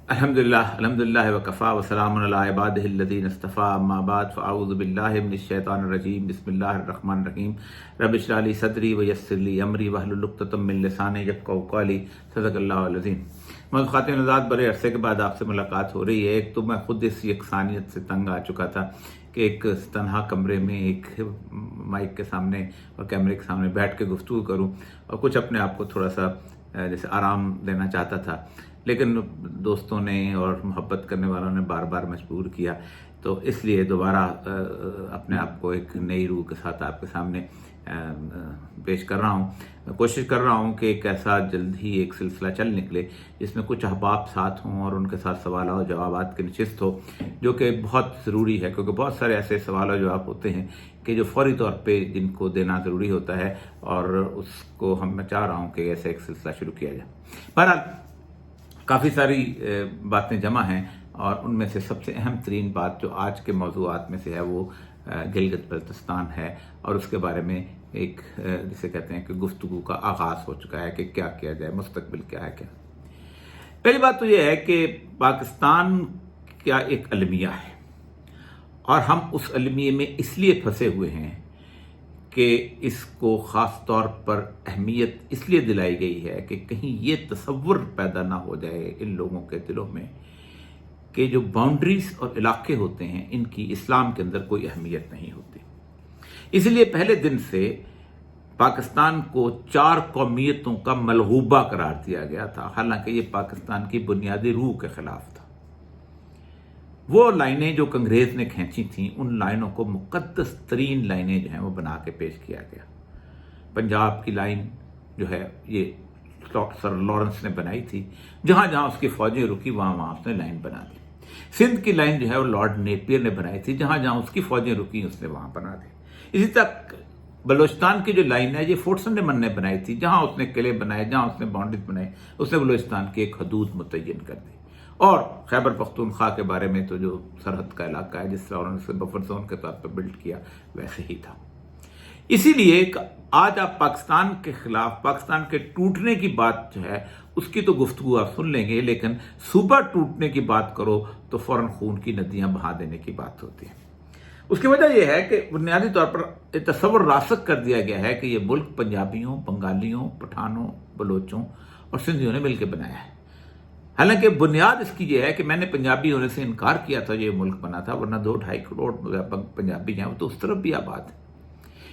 الحمدللہ وکفا وسلام علی عبادہ الذین اصطفیٰ اما بعد فاعوذ باللہ من الشیطان الرجیم بسم اللہ الرحمن الرحیم رب اشرح لی صدری ویسر لی امری واحلل عقدۃ من لسانی یفقہوا قولی صدق اللہ العظیم۔ محترم خواتین حضرات، بڑے عرصے کے بعد آپ سے ملاقات ہو رہی ہے۔ ایک تو میں خود اس یکسانیت سے تنگ آ چکا تھا کہ ایک تنہا کمرے میں ایک مائک کے سامنے اور کیمرے کے سامنے بیٹھ کے گفتگو کروں اور کچھ اپنے آپ کو تھوڑا سا جیسے آرام دینا چاہتا تھا، لیکن دوستوں نے اور محبت کرنے والوں نے بار بار مجبور کیا، تو اس لیے دوبارہ اپنے آپ کو ایک نئی روح کے ساتھ آپ کے سامنے پیش کر رہا ہوں۔ میں کوشش کر رہا ہوں کہ ایک ایسا جلد ہی ایک سلسلہ چل نکلے جس میں کچھ احباب ساتھ ہوں اور ان کے ساتھ سوالات و جوابات کی نشست ہو، جو کہ بہت ضروری ہے، کیونکہ بہت سارے ایسے سوال و جواب ہوتے ہیں کہ جو فوری طور پہ جن کو دینا ضروری ہوتا ہے، اور اس کو میں چاہ رہا ہوں کہ ایسے ایک سلسلہ شروع کیا جائے۔ بہرحال کافی ساری باتیں جمع ہیں، اور ان میں سے سب سے اہم ترین بات جو آج کے موضوعات میں سے ہے وہ گلگت بلتستان ہے، اور اس کے بارے میں ایک جسے کہتے ہیں کہ گفتگو کا آغاز ہو چکا ہے کہ کیا کیا جائے، مستقبل کیا ہے کیا۔ پہلی بات تو یہ ہے کہ پاکستان کا ایک المیہ ہے، اور ہم اس المیے میں اس لیے پھنسے ہوئے ہیں کہ اس کو خاص طور پر اہمیت اس لیے دلائی گئی ہے کہ کہیں یہ تصور پیدا نہ ہو جائے ان لوگوں کے دلوں میں کہ جو باؤنڈریز اور علاقے ہوتے ہیں ان کی اسلام کے اندر کوئی اہمیت نہیں ہوتی۔ اس لیے پہلے دن سے پاکستان کو 4 قومیتوں کا ملغوبہ قرار دیا گیا تھا، حالانکہ یہ پاکستان کی بنیادی روح کے خلاف تھا۔ وہ لائنیں جو انگریز نے کھینچی تھیں، ان لائنوں کو مقدس ترین لائنیں جو ہیں وہ بنا کے پیش کیا گیا۔ پنجاب کی لائن جو ہے یہ سر لارنس نے بنائی تھی، جہاں جہاں اس کی فوجیں رکی وہاں اس نے لائن بنا دی۔ سندھ کی لائن جو ہے وہ لارڈ نیپیر نے بنائی تھی، جہاں جہاں اس کی فوجیں رکی اس نے وہاں بنا دی۔ اسی طرح بلوچستان کی جو لائن ہے یہ فورٹ سنڈے من نے بنائی تھی، جہاں اس نے قلعے بنائے، جہاں اس نے باؤنڈریز بنائے، اس نے بلوچستان کی ایک حدود متعین کر دی۔ اور خیبر پختونخوا کے بارے میں تو جو سرحد کا علاقہ ہے، جس طرح انہوں نے اسے بفر زون کے طور پر بلڈ کیا، ویسے ہی تھا۔ اسی لیے آج آپ پاکستان کے خلاف پاکستان کے ٹوٹنے کی بات جو ہے اس کی تو گفتگو آپ سن لیں گے، لیکن صوبہ ٹوٹنے کی بات کرو تو فوراً خون کی ندیاں بہا دینے کی بات ہوتی ہے۔ اس کی وجہ یہ ہے کہ بنیادی طور پر تصور راسخ کر دیا گیا ہے کہ یہ ملک پنجابیوں، بنگالیوں، پٹھانوں، بلوچوں اور سندھیوں نے مل کے بنایا ہے۔ حالانکہ بنیاد اس کی یہ ہے کہ میں نے پنجابی ہونے سے انکار کیا تھا یہ ملک بنا تھا، ورنہ 2-2.5 کروڑ پنجابی ہیں، وہ تو اس طرف بھی آباد ہے۔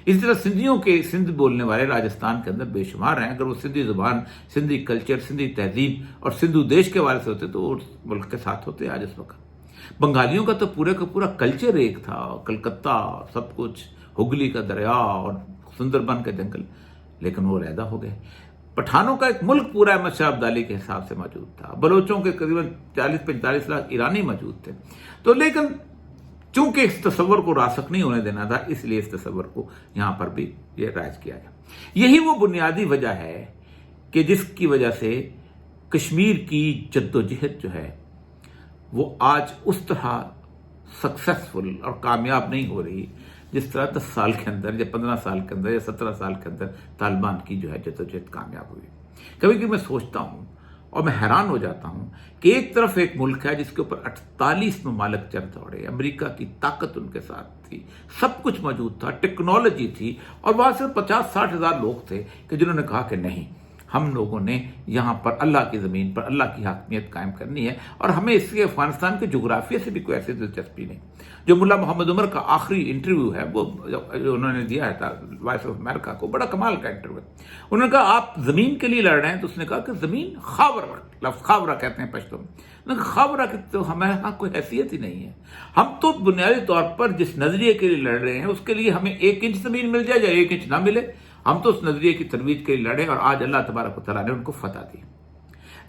اسی طرح سندھیوں کے سندھ بولنے والے راجستھان کے اندر بے شمار ہیں۔ اگر وہ سندھی زبان، سندھی کلچر، سندھی تہذیب اور سندھو دیش کے والے سے ہوتے تو وہ ملک کے ساتھ ہوتے آج اس وقت۔ بنگالیوں کا تو پورے کا پورا کلچر ایک تھا، کلکتہ، سب کچھ، ہگلی کا دریا اور سندربن کا جنگل، لیکن وہ علیحدہ ہو گئے۔ پٹھانوں کا ایک ملک پورا احمد شاہ ابدالی کے حساب سے موجود تھا۔ بلوچوں کے قریباً 40-45 لاکھ ایرانی موجود تھے۔ تو لیکن چونکہ اس تصور کو راسخ نہیں ہونے دینا تھا، اس لیے اس تصور کو یہاں پر بھی یہ رائج کیا گیا۔ یہی وہ بنیادی وجہ ہے کہ جس کی وجہ سے کشمیر کی جدوجہد جو ہے وہ آج اس طرح سکسیسفل اور کامیاب نہیں ہو رہی جس طرح 10 سال کے اندر یا 15 سال کے اندر یا 17 سال کے اندر طالبان کی جو ہے جدوجہد کامیاب ہوئی۔ کبھی کبھی میں سوچتا ہوں اور میں حیران ہو جاتا ہوں کہ ایک طرف ایک ملک ہے جس کے اوپر 48 ممالک چل دوڑے، امریکہ کی طاقت ان کے ساتھ تھی، سب کچھ موجود تھا، ٹیکنالوجی تھی، اور وہاں صرف 50-60 ہزار لوگ تھے کہ جنہوں نے کہا کہ نہیں، ہم لوگوں نے یہاں پر اللہ کی زمین پر اللہ کی حاکمیت قائم کرنی ہے، اور ہمیں اس کے افغانستان کے جغرافیہ سے بھی کوئی ایسی دلچسپی نہیں۔ جو ملا محمد عمر کا آخری انٹرویو ہے وہ جو انہوں نے دیا ہے وائس آف امریکہ کو، بڑا کمال کا انٹرویو ہے۔ انہوں نے کہا آپ زمین کے لیے لڑ رہے ہیں، تو اس نے کہا کہ زمین خاورہ، لفظ خاورہ کہتے ہیں پشتو میں، خاورہ کی تو ہمارے ہاں کوئی حیثیت ہی نہیں ہے۔ ہم تو بنیادی طور پر جس نظریے کے لیے لڑ رہے ہیں اس کے لیے ہمیں 1 انچ زمین مل جائے یا 1 انچ نہ ملے، ہم تو اس نظریے کی ترویج کے لیے لڑے، اور آج اللہ تبارک و تعالیٰ نے ان کو فتح دی۔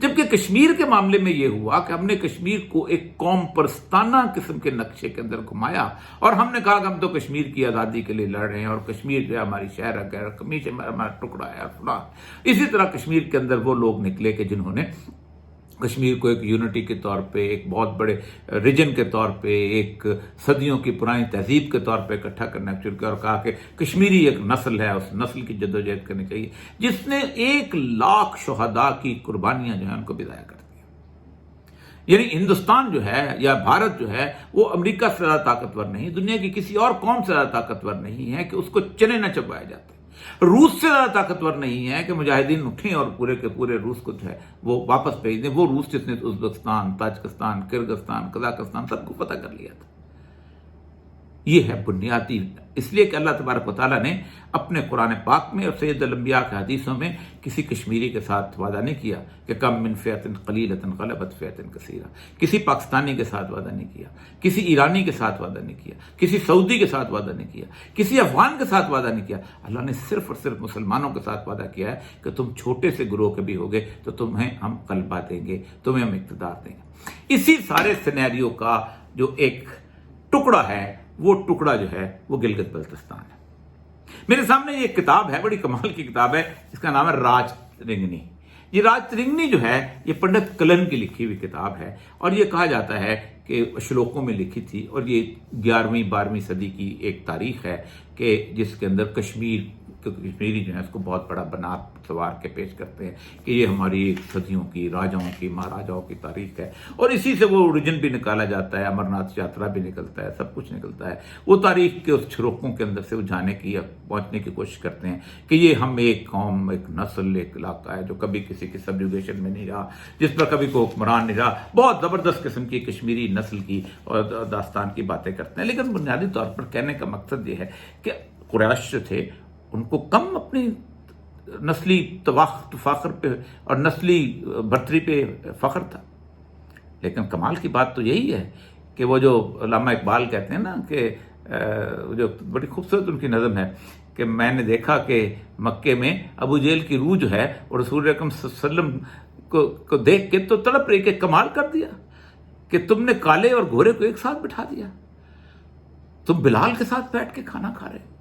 جبکہ کشمیر کے معاملے میں یہ ہوا کہ ہم نے کشمیر کو ایک قوم پرستانہ قسم کے نقشے کے اندر گھمایا، اور ہم نے کہا کہ ہم تو کشمیر کی آزادی کے لیے لڑ رہے ہیں، اور کشمیر جو ہے ہماری شہر ہے، کشمیر ہمارا ٹکڑا ہے، فلاں۔ اسی طرح کشمیر کے اندر وہ لوگ نکلے کہ جنہوں نے کشمیر کو ایک یونٹی کے طور پہ، ایک بہت بڑے ریجن کے طور پہ، ایک صدیوں کی پرانی تہذیب کے طور پہ اکٹھا کرنا شروع کیا، اور کہا کہ کشمیری ایک نسل ہے، اس نسل کی جدوجہد کرنی چاہیے، جس نے 1 لاکھ شہداء کی قربانیاں جو ہیں ان کو بھی ضائع کر دیا۔ یعنی ہندوستان جو ہے یا بھارت جو ہے وہ امریکہ سے زیادہ طاقتور نہیں، دنیا کی کسی اور قوم سے زیادہ طاقتور نہیں ہے کہ اس کو چنے نہ چبائے جاتے۔ روس سے زیادہ طاقتور نہیں ہے کہ مجاہدین اٹھیں اور پورے کے پورے روس کو جو ہے وہ واپس بھیج دیں۔ وہ روس جس نے ازبکستان، تاجکستان، کرغزستان، قزاقستان سب کو فتح کر لیا تھا۔ یہ ہے بنیادی، اس لیے کہ اللہ تبارک و تعالیٰ نے اپنے قرآن پاک میں اور سید الانبیاء کے حدیثوں میں کسی کشمیری کے ساتھ وعدہ نہیں کیا کہ کم من فئۃ قلیلۃ غلبت فئۃ کثیرہ، کسی پاکستانی کے ساتھ وعدہ نہیں کیا، کسی ایرانی کے ساتھ وعدہ نہیں کیا، کسی سعودی کے ساتھ وعدہ نہیں کیا، کسی افغان کے ساتھ وعدہ نہیں کیا۔ اللہ نے صرف اور صرف مسلمانوں کے ساتھ وعدہ کیا ہے کہ تم چھوٹے سے گروہ کے بھی ہوگے تو تمہیں ہم غلبہ دیں گے، تمہیں ہم اقتدار دیں گے۔ اسی سارے سینیریو کا جو ایک ٹکڑا ہے، وہ ٹکڑا جو ہے وہ گلگت بلتستان ہے۔ میرے سامنے یہ ایک کتاب ہے، بڑی کمال کی کتاب ہے، اس کا نام ہے راج ترنگنی۔ یہ راج ترنگنی جو ہے یہ پنڈت کلن کی لکھی ہوئی کتاب ہے، اور یہ کہا جاتا ہے کہ شلوکوں میں لکھی تھی، اور یہ 11ویں 12ویں صدی کی ایک تاریخ ہے کہ جس کے اندر کشمیری جو ہے اس کو بہت بڑا بنا سوار کے پیش کرتے ہیں کہ یہ ہماری ایک صدیوں کی راجاؤں کی مہاراجاؤں کی تاریخ ہے، اور اسی سے وہ اوریجن بھی نکالا جاتا ہے، امرناتھ یاترا بھی نکلتا ہے، سب کچھ نکلتا ہے۔ وہ تاریخ کے اس چھروکوں کے اندر سے وہ جانے کی یا پہنچنے کی کوشش کرتے ہیں کہ یہ ہم ایک قوم، ایک نسل، ایک علاقہ ہے جو کبھی کسی کی سبجوگیشن میں نہیں رہا، جس پر کبھی کوئی حکمران نہیں رہا۔ بہت زبردست قسم کی کشمیری نسل کی اور داستان کی باتیں کرتے ہیں، لیکن بنیادی طور پر کہنے کا مقصد یہ ہے کہ قریش جو تھے ان کو کم اپنی نسلی فخر پہ اور نسلی برتری پہ فخر تھا، لیکن کمال کی بات تو یہی ہے کہ وہ جو علامہ اقبال کہتے ہیں نا کہ جو بڑی خوبصورت ان کی نظم ہے کہ میں نے دیکھا کہ مکے میں ابو جہل کی روح جو ہے اور رسول اکرم صلی اللہ علیہ وسلم کو دیکھ کے تو تڑپ رہی کہ کمال کر دیا کہ تم نے کالے اور گھورے کو ایک ساتھ بٹھا دیا، تم بلال کے ساتھ بیٹھ کے کھانا کھا رہے،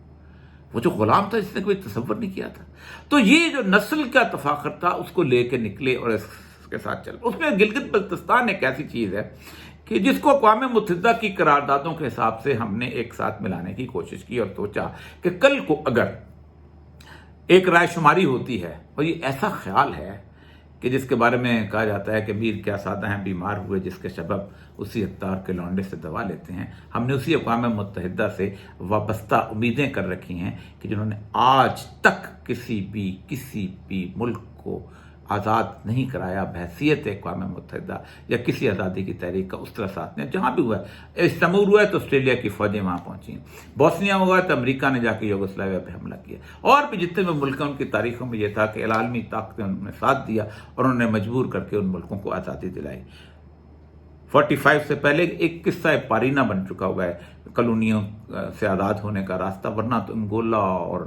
وہ جو غلام تھا جس نے کوئی تصور نہیں کیا تھا۔ تو یہ جو نسل کا تفاخر تھا اس کو لے کے نکلے اور اس کے ساتھ چل۔ اس میں گلگت بلتستان ایک ایسی چیز ہے کہ جس کو اقوام متحدہ کی قراردادوں کے حساب سے ہم نے ایک ساتھ ملانے کی کوشش کی اور سوچا کہ کل کو اگر ایک رائے شماری ہوتی ہے، اور یہ ایسا خیال ہے کہ جس کے بارے میں کہا جاتا ہے کہ میر کیا سادہ ہیں بیمار ہوئے جس کے سبب اسی اختار کے لونڈے سے دوا لیتے ہیں، ہم نے اسی اقوام متحدہ سے وابستہ امیدیں کر رکھی ہیں کہ جنہوں نے آج تک کسی بھی ملک کو آزاد نہیں کرایا بحیثیت اقوام متحدہ یا کسی آزادی کی تحریک کا، اس طرح ساتھ نے جہاں بھی ہوا ہے، استعمار ہوا ہے تو آسٹریلیا کی فوجیں وہاں پہنچی ہیں، بوسنیا ہوا ہے تو امریکہ نے جا کے یوگوسلاویا پہ حملہ کیا، اور بھی جتنے بھی ملک ہیں ان کی تاریخوں میں یہ تھا کہ عالمی طاقتیں انہوں نے ساتھ دیا اور انہوں نے مجبور کر کے ان ملکوں کو آزادی دلائی۔ 45 سے پہلے ایک قصہ پارینہ بن چکا ہوا ہے کالونیوں سے آزاد ہونے کا راستہ، ورنہ تو انگولا اور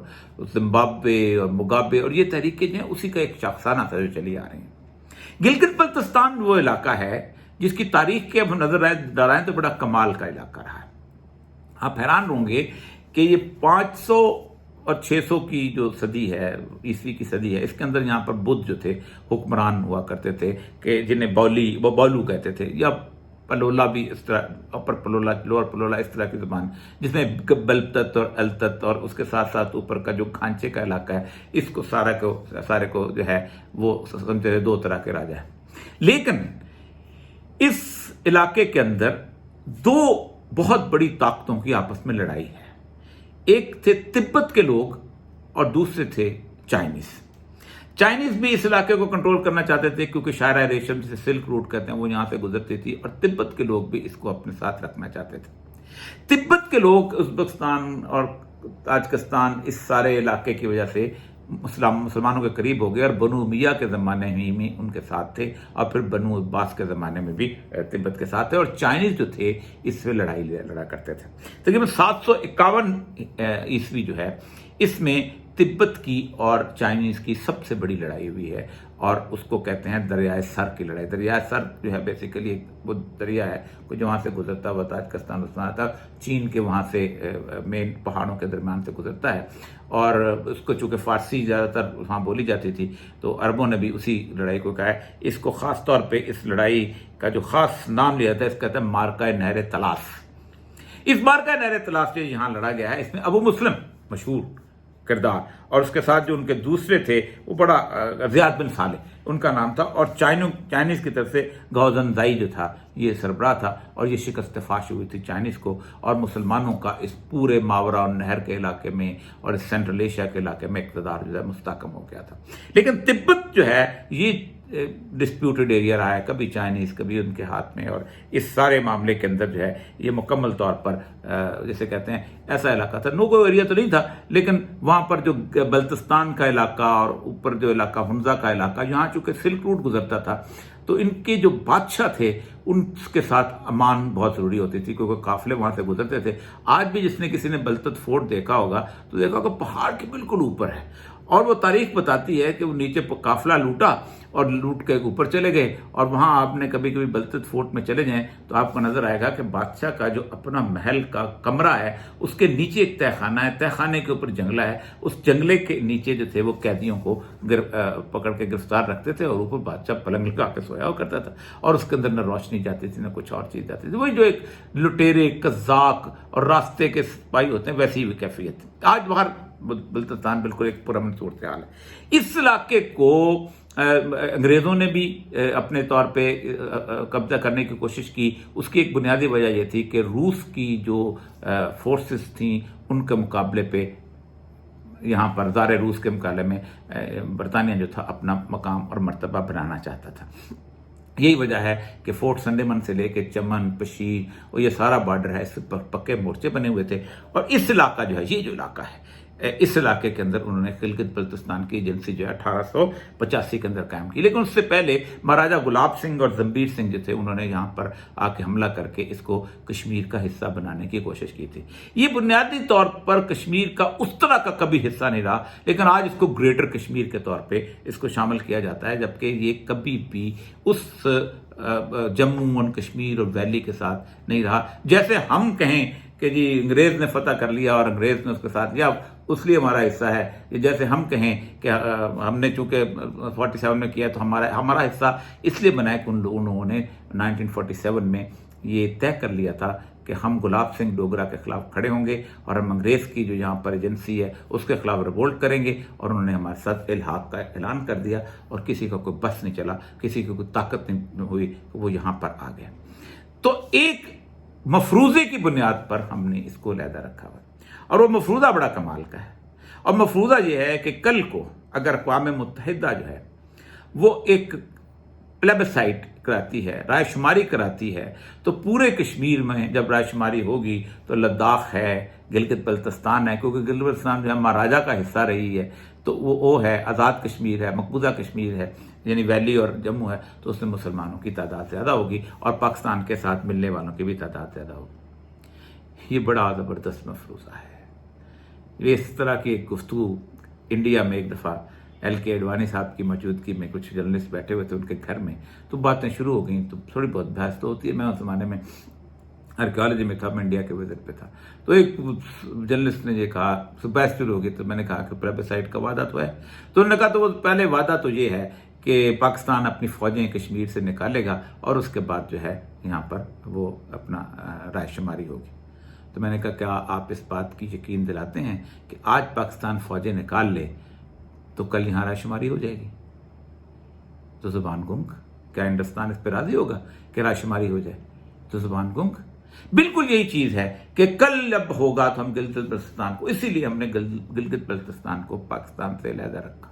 زمبابوے اور مگابے اور یہ تحریکیں جو ہیں اسی کا ایک شاخسانہ تھا جو چلی آ رہی ہیں۔ گلگت بلتستان وہ علاقہ ہے جس کی تاریخ کے اب نظر ڈالائیں تو بڑا کمال کا علاقہ رہا ہے۔ آپ حیران ہوں گے کہ یہ 500 اور 600 کی جو صدی ہے، عیسوی کی صدی ہے، اس کے اندر یہاں پر بدھ جو تھے حکمران ہوا کرتے تھے کہ جنہیں بولو کہتے تھے، یا پلولا بھی اس طرح، اپر پلولا لوور پلولا اس طرح کی زبان، جس میں بلتت اور التت اور اس کے ساتھ ساتھ اوپر کا جو کھانچے کا علاقہ ہے، اس کو سارے کو جو ہے وہ سمجھتے 2 طرح کے راجا ہیں۔ لیکن اس علاقے کے اندر 2 بہت بڑی طاقتوں کی آپس میں لڑائی ہے، ایک تھے تبت کے لوگ اور دوسرے تھے چائنیز بھی اس علاقے کو کنٹرول کرنا چاہتے تھے کیونکہ شاہراہ ریشم جسے سلک روٹ کہتے ہیں وہ یہاں سے گزرتی تھی، اور تبت کے لوگ بھی اس کو اپنے ساتھ رکھنا چاہتے تھے۔ تبت کے لوگ ازبکستان اور تاجکستان اس سارے علاقے کی وجہ سے مسلمانوں کے قریب ہو گئے، اور بنو امیہ کے زمانے میں ان کے ساتھ تھے، اور پھر بنو عباس کے زمانے میں بھی تبت کے ساتھ تھے، اور چائنیز جو تھے اس سے لڑا کرتے تھے۔ تقریباً 751 عیسوی جو ہے اس میں تبت کی اور چائنیز کی سب سے بڑی لڑائی ہوئی ہے، اور اس کو کہتے ہیں دریائے سر کی لڑائی۔ دریائے سر جو ہے بیسیکلی وہ دریا ہے جو وہاں سے گزرتا ہوا تاجکستان تک چین کے وہاں سے مین پہاڑوں کے درمیان سے گزرتا ہے، اور اس کو چونکہ فارسی زیادہ تر وہاں بولی جاتی تھی تو عربوں نے بھی اسی لڑائی کو کہا ہے۔ اس کو خاص طور پہ اس لڑائی کا جو خاص نام لیا تھا اس کہتے ہیں مارکہ نہر تلاس۔ اس مارکہ نہر تلاس جو یہاں لڑا گیا ہے اس میں ابو مسلم مشہور کردار اور اس کے ساتھ جو ان کے دوسرے تھے وہ بڑا زیاد بن صالح ان کا نام تھا، اور چائنیز کی طرف سے گاؤ زنزائی جو تھا یہ سربراہ تھا، اور یہ شکست فاش ہوئی تھی چائنیز کو، اور مسلمانوں کا اس پورے ماورا اور نہر کے علاقے میں اور اس سینٹرل ایشیا کے علاقے میں اقتدار جو ہے مستحکم ہو گیا تھا۔ لیکن تبت جو ہے یہ ڈسپیوٹڈ ایریا رہا ہے، کبھی چائنیز کبھی ان کے ہاتھ میں، اور اس سارے معاملے کے اندر جو ہے یہ مکمل طور پر جیسے کہتے ہیں ایسا علاقہ تھا، نو گو ایریا تو نہیں تھا، لیکن وہاں پر جو بلتستان کا علاقہ اور اوپر جو علاقہ حمزہ کا علاقہ، یہاں چونکہ سلک روٹ گزرتا تھا تو ان کے جو بادشاہ تھے ان کے ساتھ امان بہت ضروری ہوتی تھی، کیونکہ قافلے وہاں سے گزرتے تھے۔ آج بھی جس نے کسی نے بلتت فورٹ دیکھا ہوگا تو دیکھا ہوگا پہاڑ کے بالکل اوپر ہے، اور وہ تاریخ بتاتی ہے کہ وہ نیچے قافلہ لوٹا اور لوٹ کے اوپر چلے گئے، اور وہاں آپ نے کبھی کبھی بلتت فورٹ میں چلے جائیں تو آپ کو نظر آئے گا کہ بادشاہ کا جو اپنا محل کا کمرہ ہے اس کے نیچے ایک تہہ خانہ ہے، تہہ خانے کے اوپر جنگلہ ہے، اس جنگلے کے نیچے جو تھے وہ قیدیوں کو پکڑ کے گرفتار رکھتے تھے، اور اوپر بادشاہ پلنگ لگا کے سویا ہوا کرتا تھا، اور اس کے اندر نہ روشنی جاتی تھی نہ کچھ اور چیز جاتی تھی۔ وہی جو ایک لٹیرے قزاق اور راستے کے سپاہی ہوتے ہیں ویسی بھی کیفیت تھی۔ آج باہر بلتستان بالکل ایک پرامن صورتحال ہے۔ اس علاقے کو انگریزوں نے بھی اپنے طور پہ قبضہ کرنے کی کوشش کی۔ اس کی ایک بنیادی وجہ یہ تھی کہ روس کی جو فورسز تھیں ان کے مقابلے پہ یہاں پر زار روس کے مقابلے میں برطانیہ جو تھا اپنا مقام اور مرتبہ بنانا چاہتا تھا۔ یہی وجہ ہے کہ فورٹ سنڈیمن سے لے کے چمن، پشیر اور یہ سارا بارڈر ہے، اس پر پکے مورچے بنے ہوئے تھے، اور اس علاقہ جو ہے یہ جو علاقہ ہے اس علاقے کے اندر انہوں نے گلگت بلتستان کی ایجنسی جو ہے 1885 کے اندر قائم کی۔ لیکن اس سے پہلے مہاراجہ گلاب سنگھ اور زمبیر سنگھ جو تھے انہوں نے یہاں پر آ کے حملہ کر کے اس کو کشمیر کا حصہ بنانے کی کوشش کی تھی۔ یہ بنیادی طور پر کشمیر کا اس طرح کا کبھی حصہ نہیں رہا، لیکن آج اس کو گریٹر کشمیر کے طور پہ اس کو شامل کیا جاتا ہے، جبکہ یہ کبھی بھی اس جموں اور کشمیر اور ویلی کے ساتھ نہیں رہا۔ جیسے ہم کہیں کہ جی انگریز نے فتح کر لیا اور انگریز نے اس کے ساتھ یا اس لیے ہمارا حصہ ہے، جیسے ہم کہیں کہ ہم نے چونکہ 47 میں کیا تو ہمارا حصہ اس لیے بنا ہے کہ انہوں نے 1947 میں یہ طے کر لیا تھا کہ ہم گلاب سنگھ ڈوگرا کے خلاف کھڑے ہوں گے اور ہم انگریز کی جو یہاں پر ایجنسی ہے اس کے خلاف ریوولٹ کریں گے، اور انہوں نے ہمارے ساتھ الحاق کا اعلان کر دیا، اور کسی کا کوئی بس نہیں چلا، کسی کو کوئی طاقت نہیں ہوئی، وہ یہاں پر آ گیا۔ تو ایک مفروضے کی بنیاد پر ہم نے اس کو علیحدہ رکھا ہوا، اور وہ مفروضہ بڑا کمال کا ہے، اور مفروضہ یہ ہے کہ کل کو اگر اقوام متحدہ جو ہے وہ ایک پلیبسائٹ کراتی ہے، رائے شماری کراتی ہے، تو پورے کشمیر میں جب رائے شماری ہوگی تو لداخ ہے، گلگت بلتستان ہے، کیونکہ گلگت بلتستان جو ہے مہاراجہ کا حصہ رہی ہے، تو وہ ہے آزاد کشمیر ہے، مقبوضہ کشمیر ہے، یعنی ویلی اور جموں ہے، تو اس میں مسلمانوں کی تعداد زیادہ ہوگی اور پاکستان کے ساتھ ملنے والوں کی بھی تعداد زیادہ ہوگی۔ یہ بڑا زبردست مفروضہ ہے۔ یہ اس طرح کی ایک گفتگو انڈیا میں ایک دفعہ ایل کے اڈوانی صاحب کی موجودگی میں کچھ جرنلسٹ بیٹھے ہوئے تھے ان کے گھر میں، تو باتیں شروع ہو گئیں، تو تھوڑی بہت بحث تو ہوتی ہے۔ میں اس زمانے میں آرکیالوجی میں تھا، میں انڈیا کے وزٹ پہ تھا، تو ایک جرنلسٹ نے یہ کہا، بحث شروع ہو گئی، تو میں نے کہا کہ پلیبسائٹ کا وعدہ تو ہے، تو انہوں نے کہا تو وہ پہلے وعدہ تو یہ ہے کہ پاکستان اپنی فوجیں کشمیر سے نکالے گا اور اس کے بعد جو ہے یہاں پر وہ اپنا رائے شماری ہوگی۔ تو میں نے کہا کیا آپ اس بات کی یقین دلاتے ہیں کہ آج پاکستان فوجیں نکال لے تو کل یہاں رائے شماری ہو جائے گی؟ تو زبان گنگ۔ کیا ہندوستان اس پہ راضی ہوگا کہ رائے شماری ہو جائے؟ تو زبان گنگ۔ بالکل یہی چیز ہے کہ کل جب ہوگا تو ہم گلگت بلتستان کو، اسی لیے ہم نے گلگت بلتستان کو پاکستان سے علیحدہ رکھا۔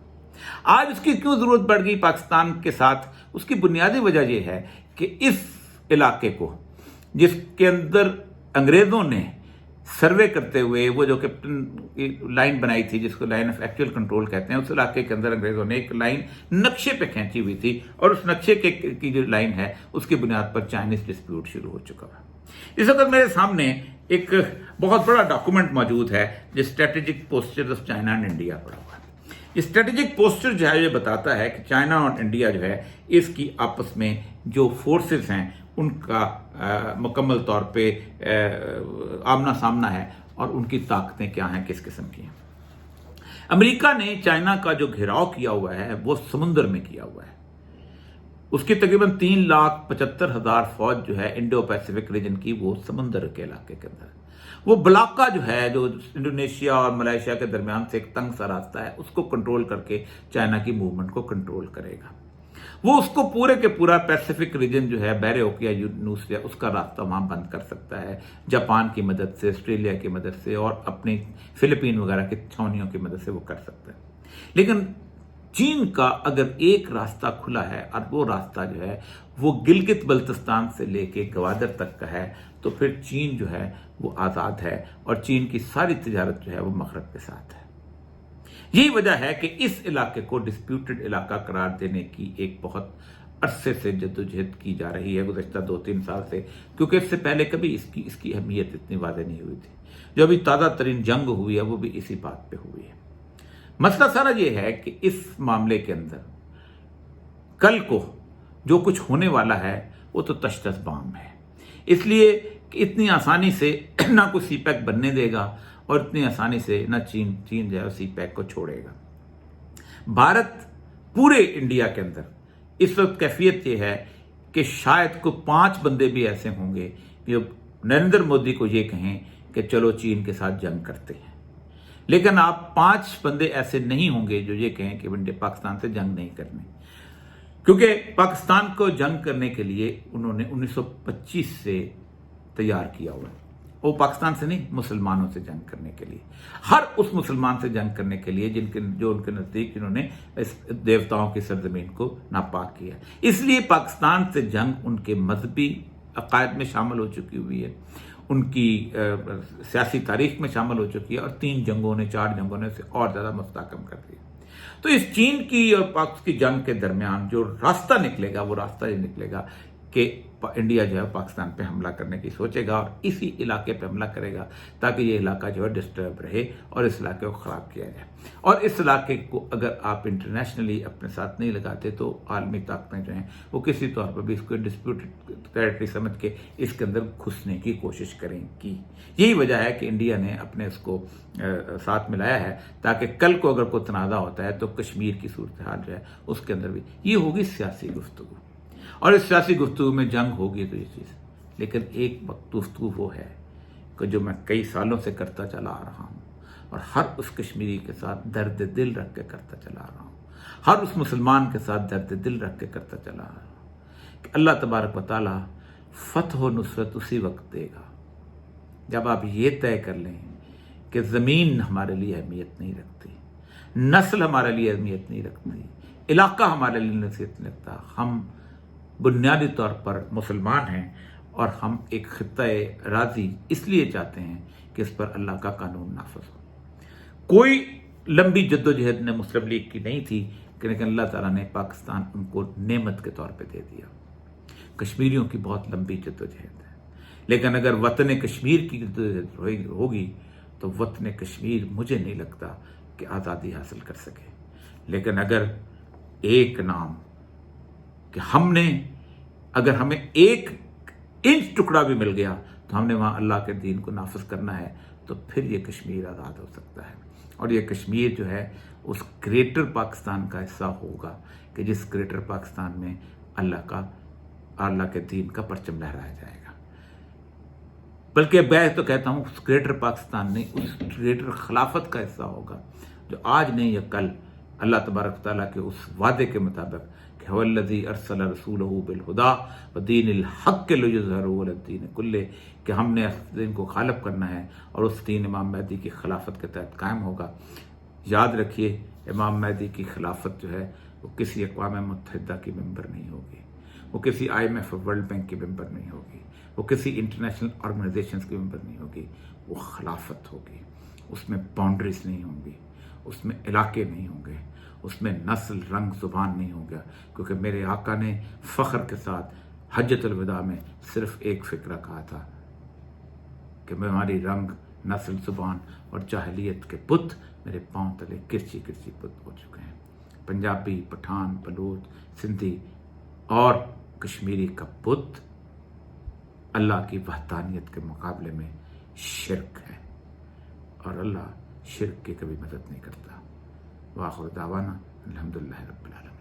آج اس کی کیوں ضرورت پڑ گئی پاکستان کے ساتھ؟ اس کی بنیادی وجہ یہ ہے کہ اس علاقے کو جس کے اندر انگریزوں نے سروے کرتے ہوئے وہ جو کیپٹن لائن بنائی تھی جس کو لائن آف ایکچوئل کنٹرول کہتے ہیں، اس علاقے کے اندر انگریزوں نے ایک لائن نقشے پہ کھینچی ہوئی تھی، اور اس نقشے کی جو لائن ہے اس کی بنیاد پر چائنیز ڈسپیوٹ شروع ہو چکا ہے۔ اس وقت میرے سامنے ایک بہت بڑا ڈاکومنٹ موجود ہے جو strategic posture of China and India پڑا ہوا ہے۔ یہ اسٹریٹجک پوسچر جو ہے یہ بتاتا ہے کہ چائنا اور انڈیا جو ہے اس کی آپس میں جو فورسز ہیں ان کا مکمل طور پہ آمنا سامنا ہے، اور ان کی طاقتیں کیا ہیں، کس قسم کی ہیں۔ امریکہ نے چائنا کا جو گھیراؤ کیا ہوا ہے وہ سمندر میں کیا ہوا ہے۔ اس کی تقریباً 3,75,000 فوج جو ہے انڈو پیسیفک ریجن کی، وہ سمندر کے علاقے کے اندر ہے۔ وہ بلاکا جو ہے، جو انڈونیشیا اور ملائیشیا کے درمیان سے ایک تنگ سا راستہ ہے، اس کو کنٹرول کر کے چائنا کی موومنٹ کو کنٹرول کرے گا۔ وہ اس کو پورے کے پورا پیسیفک ریجن جو ہے، بحر اوقیانوس، اس کا راستہ وہاں بند کر سکتا ہے، جاپان کی مدد سے، آسٹریلیا کی مدد سے، اور اپنی فلپین وغیرہ کی چھاؤنیوں کی مدد سے وہ کر سکتا ہے۔ لیکن چین کا اگر ایک راستہ کھلا ہے، اور وہ راستہ جو ہے وہ گلگت بلتستان سے لے کے گوادر تک کا ہے، تو پھر چین جو ہے وہ آزاد ہے، اور چین کی ساری تجارت جو ہے وہ مغرب کے ساتھ ہے۔ یہی وجہ ہے کہ اس علاقے کو ڈسپیوٹڈ علاقہ قرار دینے کی ایک بہت عرصے سے جدوجہد کی جا رہی ہے، گزشتہ 2-3 سال سے، کیونکہ اس سے پہلے کبھی اس کی اہمیت اتنی واضح نہیں ہوئی تھی۔ جو ابھی تازہ ترین جنگ ہوئی ہے وہ بھی اسی بات پہ ہوئی ہے۔ مسئلہ سارا یہ ہے کہ اس معاملے کے اندر کل کو جو کچھ ہونے والا ہے وہ تو تشتش بام ہے، اس لیے کہ اتنی آسانی سے نہ کوئی سی پیک بننے دے گا، اور اتنی آسانی سے نہ چین جو ہے سی پیک کو چھوڑے گا۔ بھارت پورے انڈیا کے اندر اس وقت کیفیت یہ ہے کہ شاید کوئی 5 بندے بھی ایسے ہوں گے جو نریندر مودی کو یہ کہیں کہ چلو چین کے ساتھ جنگ کرتے ہیں، لیکن آپ 5 بندے ایسے نہیں ہوں گے جو یہ کہیں کہ انڈیا پاکستان سے جنگ نہیں کرنی، کیونکہ پاکستان کو جنگ کرنے کے لیے انہوں نے 1925 سے تیار کیا ہوا ہے۔ وہ پاکستان سے نہیں، مسلمانوں سے جنگ کرنے کے لیے، ہر اس مسلمان سے جنگ کرنے کے لیے جو ان کے نزدیک جنہوں نے اس دیوتاؤں کی سرزمین کو ناپاک کیا۔ اس لیے پاکستان سے جنگ ان کے مذہبی عقائد میں شامل ہو چکی ہوئی ہے، ان کی سیاسی تاریخ میں شامل ہو چکی ہے، اور 4 جنگوں نے اسے اور زیادہ مستحکم کر دیا۔ تو اس چین کی اور پاک کی جنگ کے درمیان جو راستہ نکلے گا، وہ راستہ یہ نکلے گا کہ انڈیا جو ہے پاکستان پہ حملہ کرنے کی سوچے گا، اور اسی علاقے پہ حملہ کرے گا تاکہ یہ علاقہ جو ہے ڈسٹرب رہے اور اس علاقے کو خراب کیا جائے۔ اور اس علاقے کو اگر آپ انٹرنیشنلی اپنے ساتھ نہیں لگاتے تو عالمی طاقتیں جو ہیں وہ کسی طور پر بھی اس کو ڈسپیوٹڈ ٹیریٹری سمجھ کے اس کے اندر گھسنے کی کوشش کریں گی۔ یہی وجہ ہے کہ انڈیا نے اپنے اس کو ساتھ ملایا ہے، تاکہ کل کو اگر کوئی تنازع ہوتا ہے تو کشمیر کی صورتحال جو ہے اس کے اندر بھی یہ ہوگی سیاسی گفتگو، اور اس سیاسی گفتگو میں جنگ ہوگی تو یہ چیز، لیکن ایک گفتگو وہ ہے کہ جو میں کئی سالوں سے کرتا چلا آ رہا ہوں، اور ہر اس کشمیری کے ساتھ درد دل رکھ کے کرتا چلا آ رہا ہوں، ہر اس مسلمان کے ساتھ درد دل رکھ کے کرتا چلا آ رہا ہوں، کہ اللہ تبارک و تعالی فتح و نصرت اسی وقت دے گا جب آپ یہ طے کر لیں کہ زمین ہمارے لیے اہمیت نہیں رکھتی، نسل ہمارے لیے اہمیت نہیں رکھتی، علاقہ ہمارے لیے اہمیت نہیں رکھتا، ہم بنیادی طور پر مسلمان ہیں، اور ہم ایک خطہ راضی اس لیے چاہتے ہیں کہ اس پر اللہ کا قانون نافذ ہو۔ کوئی لمبی جدوجہد نے مسلم لیگ کی نہیں تھی، لیکن اللہ تعالیٰ نے پاکستان ان کو نعمت کے طور پہ دے دیا۔ کشمیریوں کی بہت لمبی جدوجہد ہے، لیکن اگر وطن کشمیر کی جدوجہد ہوگی تو وطن کشمیر مجھے نہیں لگتا کہ آزادی حاصل کر سکے۔ لیکن اگر ایک نام کہ اگر ہمیں 1 انچ ٹکڑا بھی مل گیا تو ہم نے وہاں اللہ کے دین کو نافذ کرنا ہے، تو پھر یہ کشمیر آزاد ہو سکتا ہے، اور یہ کشمیر جو ہے اس گریٹر پاکستان کا حصہ ہوگا کہ جس گریٹر پاکستان میں اللہ کے دین کا پرچم لہرایا جائے گا۔ بلکہ میں تو کہتا ہوں اس گریٹر پاکستان نہیں، اس گریٹر خلافت کا حصہ ہوگا، جو آج نہیں یا کل اللہ تبارک تعالیٰ کے اس وعدے کے مطابق کہ هو الذی ارسل رسولہ بالہدی ودین الحق لیظہرہ علی الدین کلہ، کہ ہم نے اس دین کو غالب کرنا ہے اور اس دین امام مہدی کی خلافت کے تحت قائم ہوگا۔ یاد رکھیے امام مہدی کی خلافت جو ہے وہ کسی اقوام متحدہ کی ممبر نہیں ہوگی، وہ کسی IMF ورلڈ بینک کی ممبر نہیں ہوگی، وہ کسی انٹرنیشنل آرگنائزیشنز کی ممبر نہیں ہوگی، وہ خلافت ہوگی۔ اس میں باؤنڈریز نہیں ہوں گی، اس میں علاقے نہیں ہوں گے، اس میں نسل، رنگ، زبان نہیں ہوگا، کیونکہ میرے آقا نے فخر کے ساتھ حجۃ الوداع میں صرف ایک فکرہ کہا تھا کہ ہماری رنگ، نسل، زبان اور جاہلیت کے بت میرے پاؤں تلے کرچی کرچی بت ہو چکے ہیں۔ پنجابی، پٹھان، بلوچ، سندھی اور کشمیری کا بت اللہ کی وحدانیت کے مقابلے میں شرک ہے، اور اللہ شرک کی کبھی مدد نہیں کرتا۔ وآخر دعوانا الحمدللہ رب العالمین۔